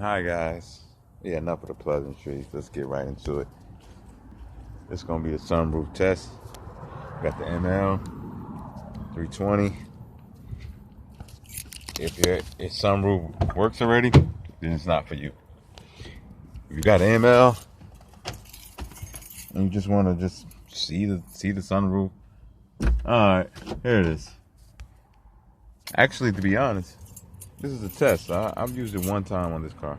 Hi guys. Yeah, enough of the pleasantries. Let's get right into it. It's gonna be the sunroof test. Got the ML 320. If sunroof works already, then it's not for you. If you got an ML and you just want to just see the sunroof, all right, here it is. Actually, to be honest, this is a test. I've used it one time on this car.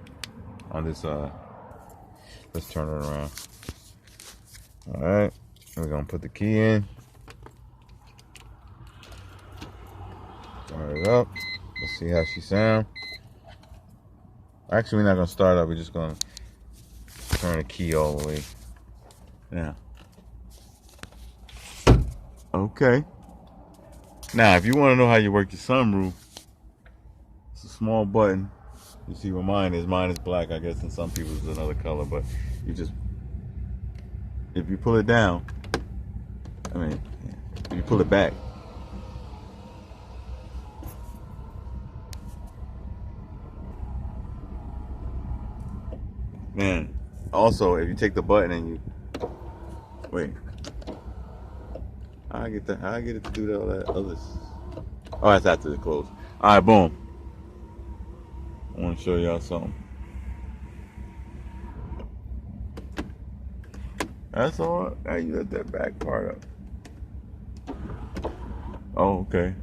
On this let's turn it around. All right, we're gonna put the key in. Start it up. Let's see how she sounds. Actually, we're not gonna start up. We're just gonna turn the key all the way. Yeah. Okay. Now, if you want to know how you work your sunroof, it's a small button. You see what mine is. Mine is black, I guess, and some people's is another color. But you just, if you pull it down, if you pull it back, man. Also, if you take the button and you wait, I get it to do all that other. Oh, that's after the close. All right, boom. I want to show y'all something. That's all. Now you let that back part up. Oh, okay.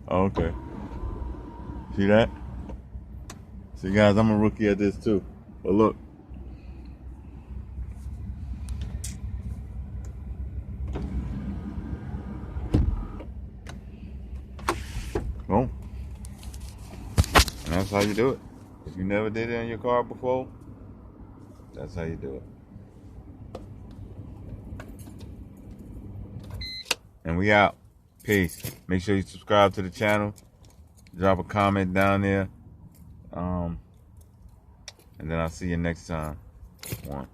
Oh, okay. See that? See, guys, I'm a rookie at this too. But look. Boom. And that's how you do it. If you never did it in your car before, that's how you do it. And we out. Peace. Make sure you subscribe to the channel. Drop a comment down there. And then I'll see you next time. One.